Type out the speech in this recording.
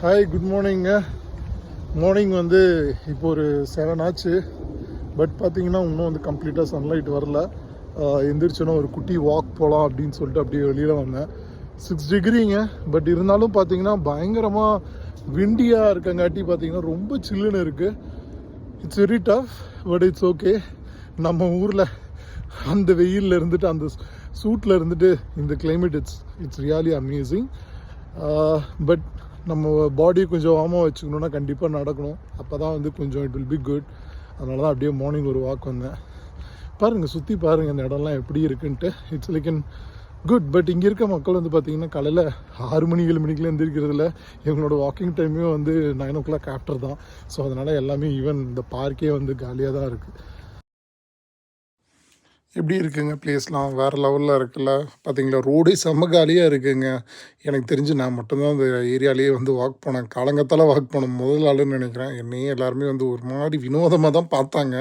Hi, good மார்னிங்க. Morning வந்து இப்போ ஒரு 7 ஆச்சு. பட் பார்த்தீங்கன்னா இன்னும் வந்து கம்ப்ளீட்டாக சன்லைட் வரல. எந்திரிச்சோன்னா ஒரு குட்டி வாக் போகலாம் அப்படின்னு சொல்லிட்டு அப்படியே வெளியில் வந்தேன். 6 டிகிரிங்க. பட் இருந்தாலும் பார்த்தீங்கன்னா பயங்கரமாக விண்டியாக இருக்கங்காட்டி பார்த்தீங்கன்னா ரொம்ப சில்லுன்னு இருக்குது. It's very tough, but it's okay. நம்ம ஊரில் அந்த வெயிலில் இருந்துட்டு அந்த சூட்டில் இருந்துட்டு இந்த climate it's really amazing. But நம்ம பாடியை கொஞ்சம் வார்மாக வச்சுக்கணுன்னா கண்டிப்பாக நடக்கணும். அப்போ தான் வந்து கொஞ்சம் இட் வில் பி குட். அதனால தான் அப்படியே மார்னிங் ஒரு வாக் வந்தேன். பாருங்கள், சுற்றி பாருங்கள் இந்த இடம்லாம் எப்படி இருக்குன்ட்டு. It's like an good. But இங்கே இருக்க மக்கள் வந்து பார்த்திங்கன்னா காலையில் 6 மணி 7 மணிக்கெலாம் எந்திரிக்கிறதுல எங்களோட வாக்கிங் டைமே வந்து 9 o'clock ஆஃப்டர் தான். ஸோ அதனால் எல்லாமே ஈவன் இந்த பார்க்கே வந்து காலியாக தான் இருக்குது. எப்படி இருக்குங்க பிளேஸ்லாம்? வேறு லெவலில் இருக்குல்ல. பார்த்தீங்களா, ரோடே செம்ம காலியாக இருக்குங்க. எனக்கு தெரிஞ்சு நான் மட்டும்தான் அந்த ஏரியாலேயே வந்து வாக் போனேன். காலங்காத்தால வாக் போனேன் முதல் ஆளுன்னு நினைக்கிறேன். என்னையே எல்லாருமே வந்து ஒரு மாதிரி வினோதமாக தான் பார்த்தாங்க.